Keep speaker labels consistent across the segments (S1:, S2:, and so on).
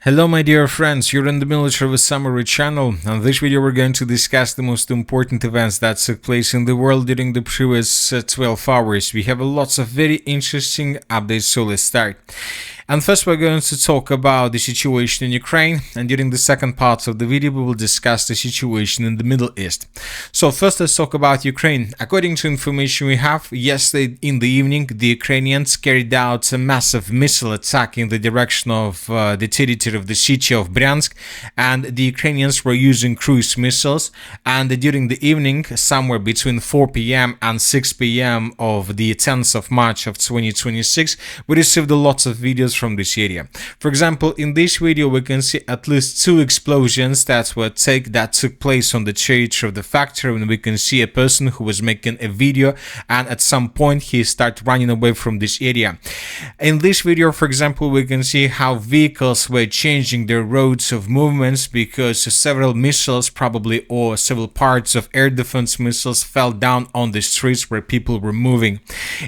S1: Hello my dear friends, you're in the Military with Summary channel. On this video we're going to discuss the most important events that took place in the world during the previous 12 hours. We have lots of very interesting updates, so let's start. And first we're going to talk about the situation in Ukraine, and during the second part of the video we will discuss the situation in the Middle East. So first let's talk about Ukraine. According to information we have, yesterday in the evening the Ukrainians carried out a massive missile attack in the direction of the territory of the city of Bryansk, and the Ukrainians were using cruise missiles, and during the evening, somewhere between 4 p.m. and 6 p.m. of the 10th of March of 2026, we received lots of videos from this area. For example, in this video we can see at least two explosions that took place on the territory of the factory, and we can see a person who was making a video, and at some point he started running away from this area. In this video, for example, we can see how vehicles were changing their roads of movements because several missiles probably, or several parts of air defense missiles, fell down on the streets where people were moving.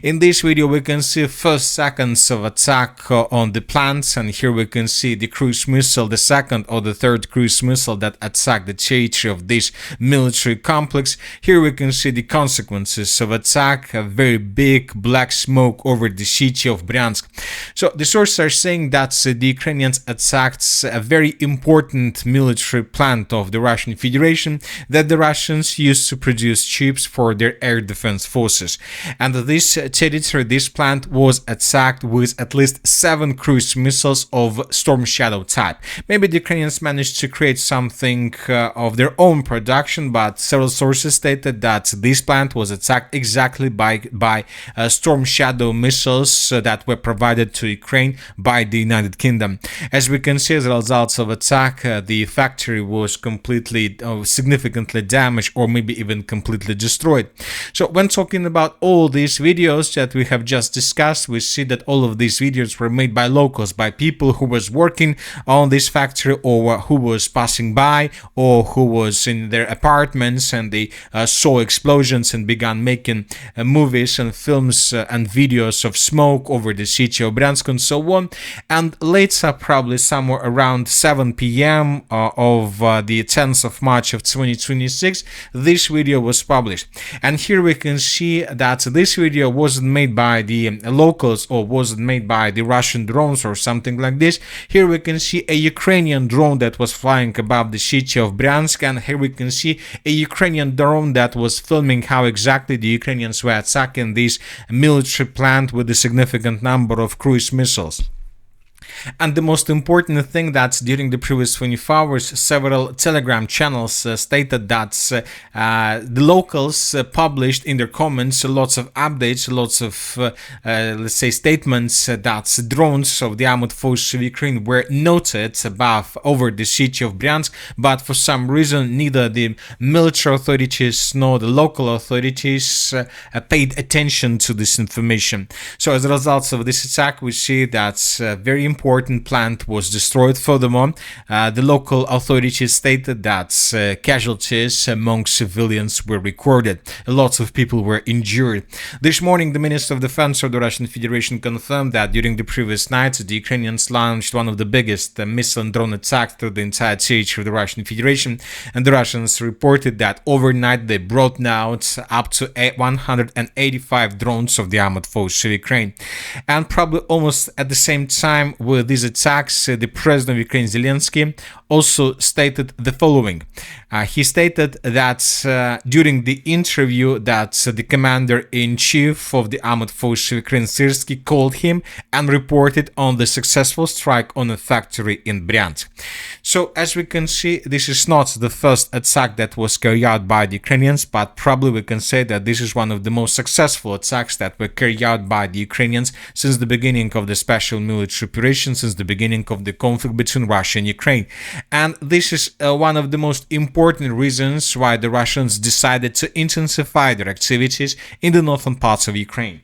S1: In this video we can see first seconds of attack on the plants, and here we can see the cruise missile, the second or the third cruise missile that attacked the territory of this military complex. Here we can see the consequences of attack, a very big black smoke over the city of Bryansk. So the sources are saying that the Ukrainians attacked a very important military plant of the Russian Federation that the Russians used to produce chips for their air defense forces. And this territory, this plant, was attacked with at least 7 cruise missiles of Storm Shadow type. Maybe the Ukrainians managed to create something of their own production, but several sources stated that this plant was attacked exactly by Storm Shadow missiles that were provided to Ukraine by the United Kingdom. As we can see, as a result of attack, the factory was completely, significantly damaged, or maybe even completely destroyed. So when talking about all these videos that we have just discussed, we see that all of these videos were made by locals, by people who was working on this factory, or who was passing by, or who was in their apartments, and they saw explosions and began making movies and films and videos of smoke over the city of Bryansk and so on. And later, probably somewhere around 7 p.m. of the 10th of March of 2026, this video was published. And here we can see that this video wasn't made by the locals, or wasn't made by the Russian drones or something like this. Here we can see a Ukrainian drone that was flying above the city of Bryansk, and here we can see a Ukrainian drone that was filming how exactly the Ukrainians were attacking this military plant with a significant number of cruise missiles. And the most important thing, that during the previous 24 hours, several Telegram channels stated that the locals published in their comments lots of updates, lots of, let's say, statements that drones of the armored forces of Ukraine were noted above over the city of Bryansk, but for some reason neither the military authorities nor the local authorities paid attention to this information. So as a result of this attack, we see that very important plant was destroyed. Furthermore, the local authorities stated that casualties among civilians were recorded. Lots of people were injured. This morning, the Minister of Defense of the Russian Federation confirmed that during the previous night, the Ukrainians launched one of the biggest missile and drone attacks through the entire territory of the Russian Federation, and the Russians reported that overnight they brought out up to 185 drones of the armored forces of Ukraine. And probably almost at the same time with these attacks, the president of Ukraine, Zelensky, also stated the following. He stated that during the interview that the commander-in-chief of the armored forces of Ukraine, Syrsky, called him and reported on the successful strike on a factory in Bryansk. So as we can see, this is not the first attack that was carried out by the Ukrainians, but probably we can say that this is one of the most successful attacks that were carried out by the Ukrainians since the beginning of the special military operation, since the beginning of the conflict between Russia and Ukraine. And this is one of the most important reasons why the Russians decided to intensify their activities in the northern parts of Ukraine.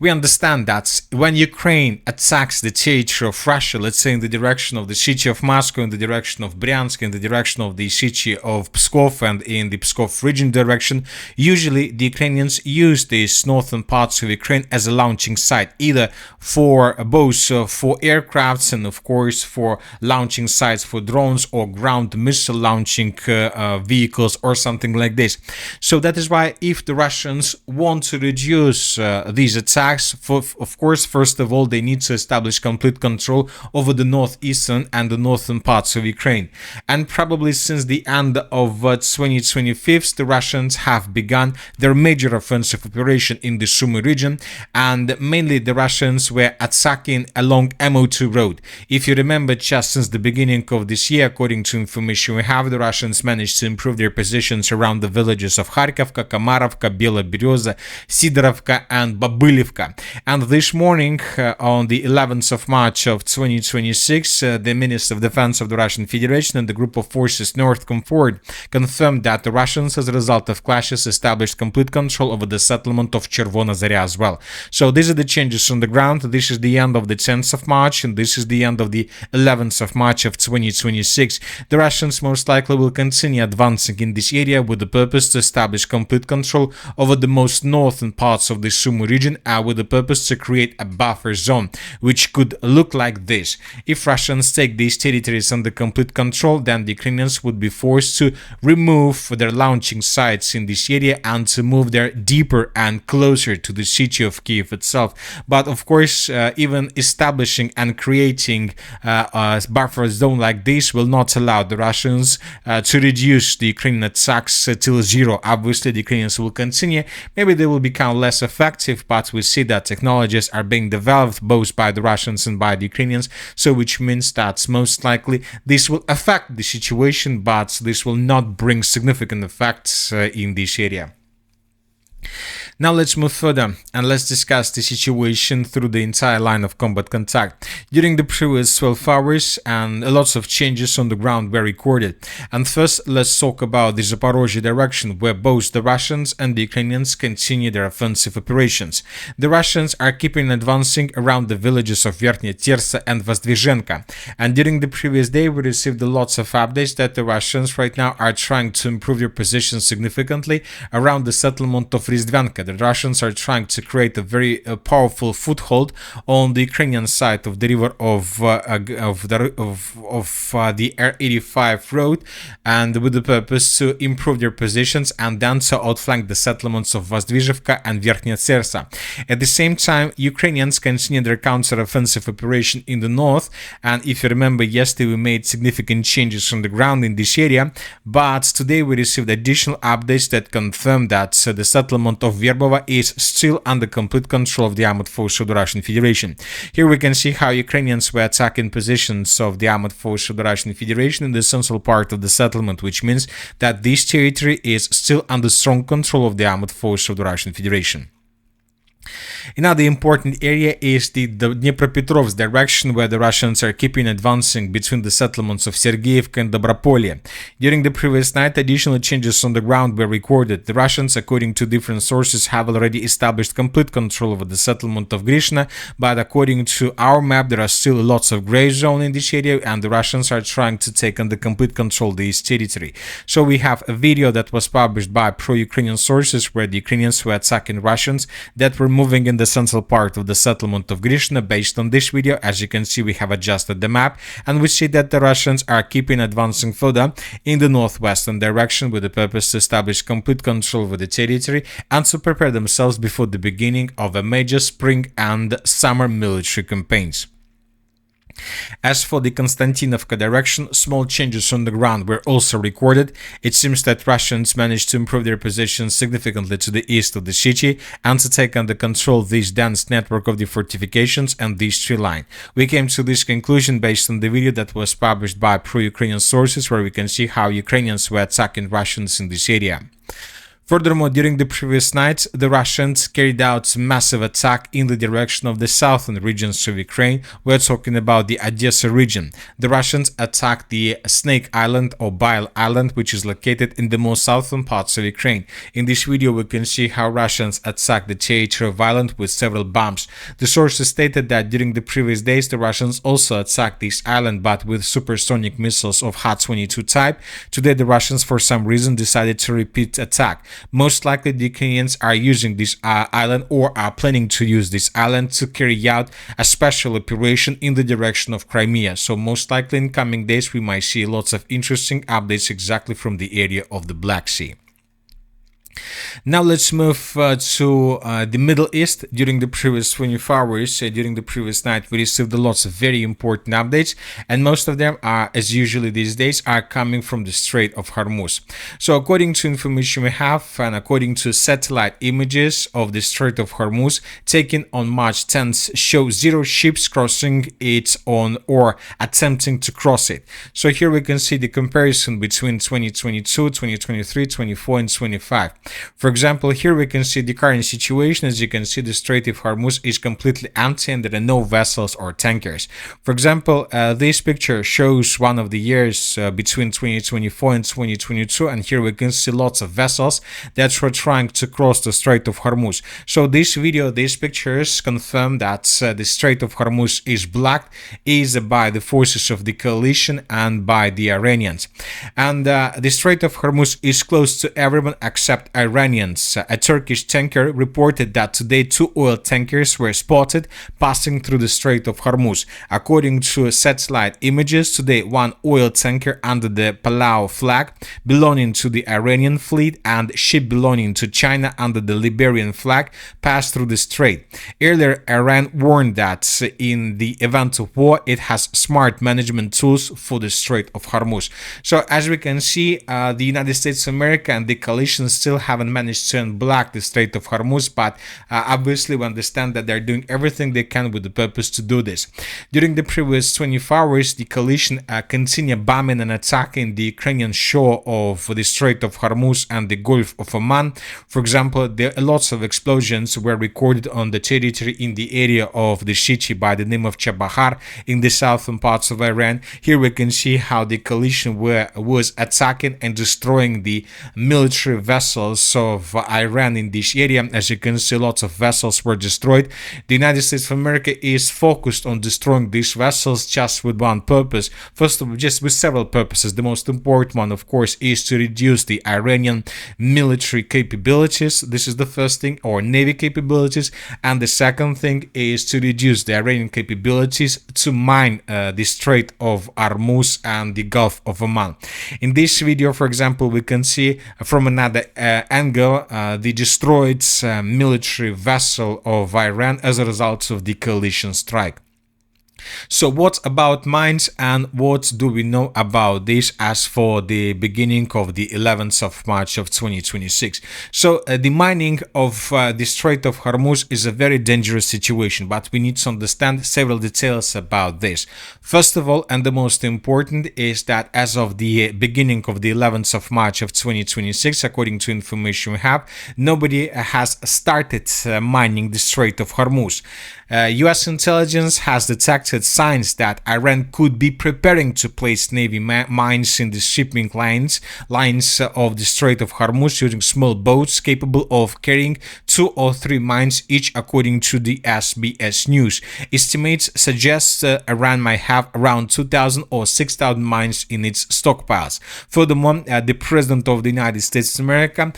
S1: We understand that when Ukraine attacks the territory of Russia, let's say in the direction of the city of Moscow, in the direction of Bryansk, in the direction of the city of Pskov, and in the Pskov region direction, usually the Ukrainians use these northern parts of Ukraine as a launching site, either for both for aircrafts and of course for launching sites for drones or ground missile launching vehicles or something like this. So that is why if the Russians want to reduce these attacks, of course, first of all, they need to establish complete control over the northeastern and the northern parts of Ukraine. And probably since the end of 2025, the Russians have begun their major offensive operation in the Sumy region, and mainly the Russians were attacking along MO2 road. If you remember, just since the beginning of this year, according to information we have, the Russians managed to improve their positions around the villages of Kharkovka, Komarovka, Bela Bereza, Sidorovka and Babylivka. And this morning, on the 11th of March of 2026, the Minister of Defense of the Russian Federation and the group of forces North Comfort confirmed that the Russians, as a result of clashes, established complete control over the settlement of Chervona Zarya as well. So these are the changes on the ground. This is the end of the 10th of March and this is the end of the 11th of March of 2026. The Russians most likely will continue advancing in this area with the purpose to establish complete control over the most northern parts of the Sumy region, with the purpose to create a buffer zone, which could look like this. If Russians take these territories under complete control, then the Ukrainians would be forced to remove their launching sites in this area and to move there deeper and closer to the city of Kiev itself. But of course, even establishing and creating a buffer zone like this will not allow the Russians to reduce the Ukrainian attacks till zero. Obviously, the Ukrainians will continue. Maybe they will become less effective, but we see that technologies are being developed both by the Russians and by the Ukrainians, so which means that most likely this will affect the situation, but this will not bring significant effects in this area. Now let's move further and let's discuss the situation through the entire line of combat contact. During the previous 12 hours, and lots of changes on the ground were recorded. And first, let's talk about the Zaporozhye direction, where both the Russians and the Ukrainians continue their offensive operations. The Russians are keeping advancing around the villages of Verkhnya Tersa and Vozdvizhenka. And during the previous day, we received lots of updates that the Russians right now are trying to improve their position significantly around the settlement of Rizdvyanka. The Russians are trying to create a very powerful foothold on the Ukrainian side of the river of the R85 road, and with the purpose to improve their positions and then to outflank the settlements of Vozdvizhevka and Verkhnya Tersa. At the same time, Ukrainians continue their counter-offensive operation in the north, and if you remember, yesterday we made significant changes on the ground in this area, but today we received additional updates that confirm that the settlement of Verbova is still under complete control of the armored force of the Russian Federation. Here we can see how Ukrainians were attacking positions of the armored force of the Russian Federation in the central part of the settlement, which means that this territory is still under strong control of the armored force of the Russian Federation. Another important area is the Dnipropetrovsk direction, where the Russians are keeping advancing between the settlements of Sergeyevka and Dobropolye. During the previous night, additional changes on the ground were recorded. The Russians, according to different sources, have already established complete control over the settlement of Grishna, but according to our map, there are still lots of gray zone in this area, and the Russians are trying to take under complete control this territory. So we have a video that was published by pro-Ukrainian sources where the Ukrainians were attacking Russians that were moving in the central part of the settlement of Grishna. Based on this video, as you can see, we have adjusted the map, and we see that the Russians are keeping advancing further in the northwestern direction with the purpose to establish complete control over the territory and to prepare themselves before the beginning of a major spring and summer military campaigns. As for the Konstantinovka direction, small changes on the ground were also recorded. It seems that Russians managed to improve their position significantly to the east of the city and to take under control this dense network of the fortifications and this tree line. We came to this conclusion based on the video that was published by pro-Ukrainian sources, where we can see how Ukrainians were attacking Russians in this area. Furthermore, during the previous night, the Russians carried out a massive attack in the direction of the southern regions of Ukraine. We're talking about the Odessa region. The Russians attacked the Snake Island or Bile Island, which is located in the most southern parts of Ukraine. In this video, we can see how Russians attacked the theater of island with several bombs. The sources stated that during the previous days, the Russians also attacked this island, but with supersonic missiles of Ha-22 type. Today, the Russians, for some reason, decided to repeat attack. Most likely, the Ukrainians are using this island or are planning to use this island to carry out a special operation in the direction of Crimea. So most likely in coming days, we might see lots of interesting updates exactly from the area of the Black Sea. Now let's move to the Middle East. During the previous 24 hours, during the previous night, we received lots of very important updates, and most of them are, as usually these days, are coming from the Strait of Hormuz. So according to information we have, and according to satellite images of the Strait of Hormuz taken on March 10th, show 0 ships crossing it on or attempting to cross it. So here we can see the comparison between 2022, 2023, 24, and 25. For example, here we can see the current situation. As you can see, the Strait of Hormuz is completely empty and there are no vessels or tankers. For example, this picture shows one of the years between 2024 and 2022, and here we can see lots of vessels that were trying to cross the Strait of Hormuz. So this video, these pictures confirm that the Strait of Hormuz is blocked, is by the forces of the coalition and by the Iranians. And the Strait of Hormuz is closed to everyone except Iranians. A Turkish tanker reported that today 2 oil tankers were spotted passing through the Strait of Hormuz. According to satellite images, today 1 oil tanker under the Palau flag belonging to the Iranian fleet and ship belonging to China under the Liberian flag passed through the strait. Earlier, Iran warned that in the event of war, it has smart management tools for the Strait of Hormuz. So as we can see, the United States of America and the coalition still haven't managed to unblock the Strait of Hormuz, but obviously we understand that they're doing everything they can with the purpose to do this. During the previous 24 hours, the coalition continued bombing and attacking the Ukrainian shore of the Strait of Hormuz and the Gulf of Oman. For example, there are lots of explosions were recorded on the territory in the area of the city by the name of Chabahar in the southern parts of Iran. Here we can see how the coalition was attacking and destroying the military vessels of Iran in this area. As you can see, lots of vessels were destroyed. The United States of America is focused on destroying these vessels just with one purpose. First of all, just with several purposes. The most important one, of course, is to reduce the Iranian military capabilities. This is the first thing, or navy capabilities. And the second thing is to reduce the Iranian capabilities to mine the Strait of Hormuz and the Gulf of Oman. In this video, for example, we can see from another angle the destroyed military vessel of Iran as a result of the coalition strike. So what about mines, and what do we know about this as for the beginning of the 11th of March of 2026? So the mining of the Strait of Hormuz is a very dangerous situation, but we need to understand several details about this. First of all, and the most important, is that as of the beginning of the 11th of March of 2026, according to information we have, nobody has started mining the Strait of Hormuz. US intelligence has detected signs that Iran could be preparing to place navy mines in the shipping lines of the Strait of Hormuz using small boats capable of carrying 2 or 3 mines each, according to the SBS News. Estimates suggest Iran might have around 2,000 or 6,000 mines in its stockpiles. Furthermore, the President of the United States of America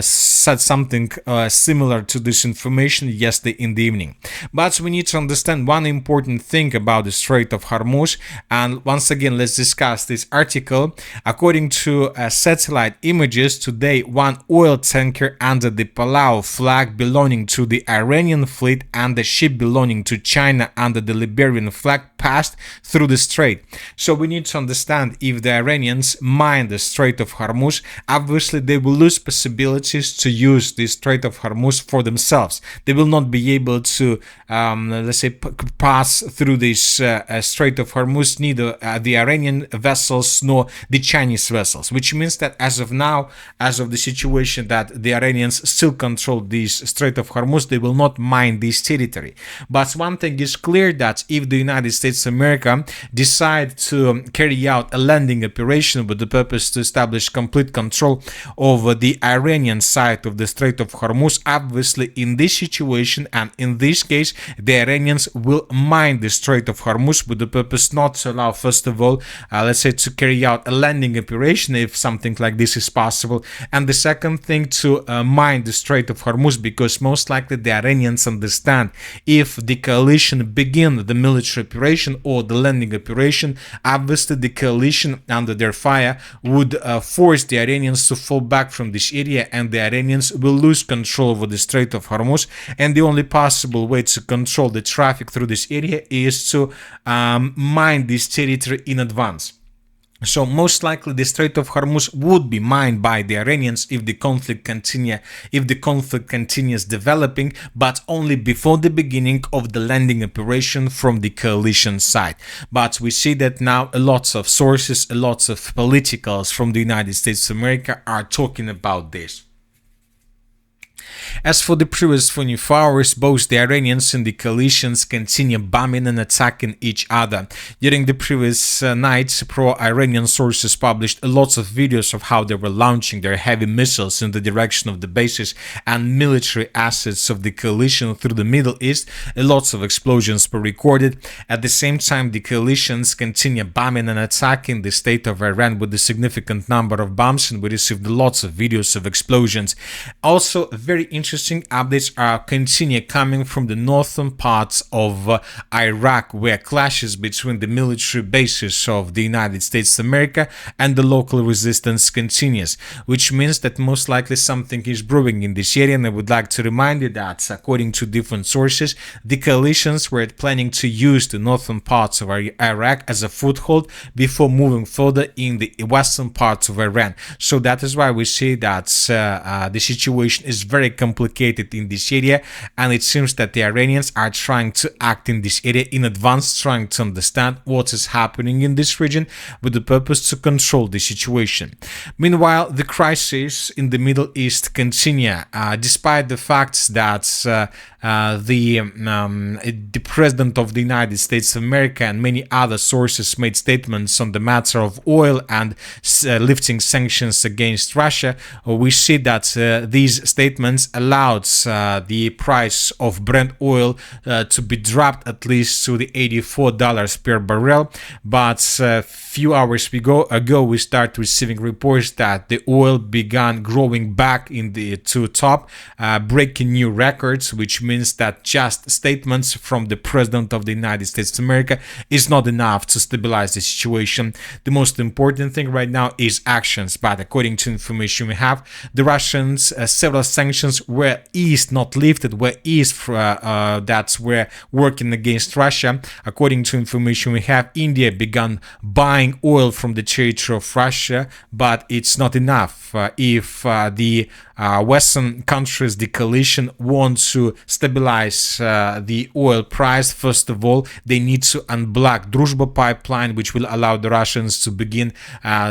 S1: said something similar to this information yesterday in the evening. But we need to understand one important thing about the Strait of Hormuz, and once again let's discuss this article. According to satellite images, today 1 oil tanker under the Palau flag belonging to the Iranian fleet and a ship belonging to China under the Liberian flag passed through the strait. So we need to understand, if the Iranians mine the Strait of Hormuz, obviously they will lose possibilities to use the Strait of Hormuz for themselves. They will not be able to let's say, pass through this Strait of Hormuz, neither the Iranian vessels nor the Chinese vessels, which means that as of now, as of the situation that the Iranians still control this Strait of Hormuz, they will not mine this territory. But one thing is clear, that if the United States of America decide to carry out a landing operation with the purpose to establish complete control over the Iranian side of the Strait of Hormuz, obviously in this situation and in this case, the Iranians will mine the Strait of Hormuz with the purpose not to allow, first of all, let's say, to carry out a landing operation if something like this is possible, and the second thing, to mine the Strait of Hormuz, because most likely the Iranians understand if the coalition begin the military operation or the landing operation, obviously the coalition under their fire would force the Iranians to fall back from this area, and the Iranians will lose control over the Strait of Hormuz, and the only possible way to control the traffic through this area is to mine this territory in advance. So most likely the Strait of Hormuz would be mined by the Iranians if the conflict continues developing, but only before the beginning of the landing operation from the coalition side. But we see that now lots of sources, lots of politicals from the United States of America are talking about this. As for the previous 24 hours, both the Iranians and the coalitions continue bombing and attacking each other. During the previous nights, pro-Iranian sources published lots of videos of how they were launching their heavy missiles in the direction of the bases and military assets of the coalition through the Middle East. Lots of explosions were recorded. At the same time, the coalitions continue bombing and attacking the state of Iran with a significant number of bombs, and we received lots of videos of explosions. Also, very interesting updates are continue coming from the northern parts of Iraq, where clashes between the military bases of the United States of America and the local resistance continues, which means that most likely something is brewing in this area. And I would like to remind you that, according to different sources, the coalitions were planning to use the northern parts of Iraq as a foothold before moving further in the western parts of Iran. So that is why we see that the situation is very complicated in this area, and it seems that the Iranians are trying to act in this area in advance, trying to understand what is happening in this region with the purpose to control the situation. Meanwhile, the crisis in the Middle East continue, despite the fact that the president of the United States of America and many other sources made statements on the matter of oil and lifting sanctions against Russia. We see that these statements allowed the price of Brent oil to be dropped at least to the $84 per barrel, but few hours ago we started receiving reports that the oil began growing back to top, breaking new records, which means that just statements from the president of the United States of America is not enough to stabilize the situation. The most important thing right now is actions, but according to information we have, the Russians, several sanctions were eased, not lifted, were eased that were working against Russia. According to information we have, India began buying oil from the territory of Russia, but it's not enough. If the Western countries, the coalition, want to stabilize the oil price, first of all, they need to unblock Druzhba pipeline, which will allow the Russians to begin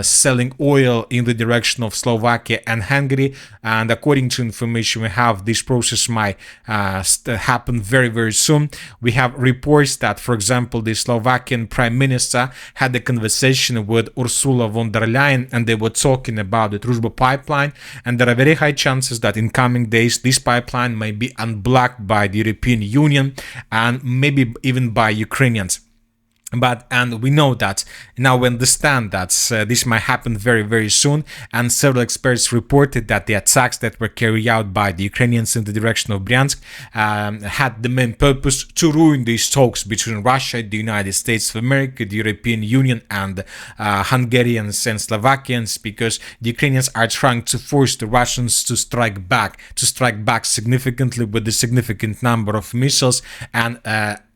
S1: selling oil in the direction of Slovakia and Hungary. And according to information we have, this process might happen very, very soon. We have reports that, for example, the Slovakian Prime Minister had a conversation with Ursula von der Leyen, and they were talking about the Druzhba pipeline, and there are very high chances that in coming days this pipeline may be unblocked by the European Union and maybe even by Ukrainians. And we know that now, we understand that this might happen very, very soon, and several experts reported that the attacks that were carried out by the Ukrainians in the direction of Bryansk had the main purpose to ruin these talks between Russia, the United States of America, the European Union, and Hungarians and Slovakians, because the Ukrainians are trying to force the Russians to strike back significantly with a significant number of missiles and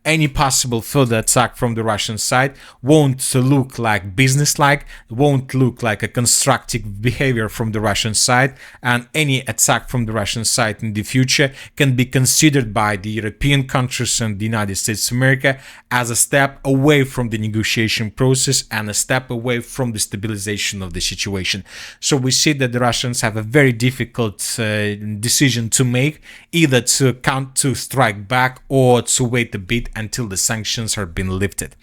S1: any possible further attack from the Russian side won't look like businesslike, won't look like a constructive behavior from the Russian side, and any attack from the Russian side in the future can be considered by the European countries and the United States of America as a step away from the negotiation process and a step away from the stabilization of the situation. So we see that the Russians have a very difficult decision to make, either to strike back or to wait a bit until the sanctions have been lifted.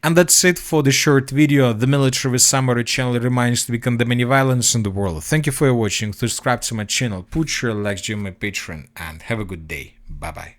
S1: And that's it for the short video. The Military Summary channel reminds to become the many violence in the world. Thank you for watching. Subscribe to my channel, put your likes, join my Patreon, and have a good day. Bye bye.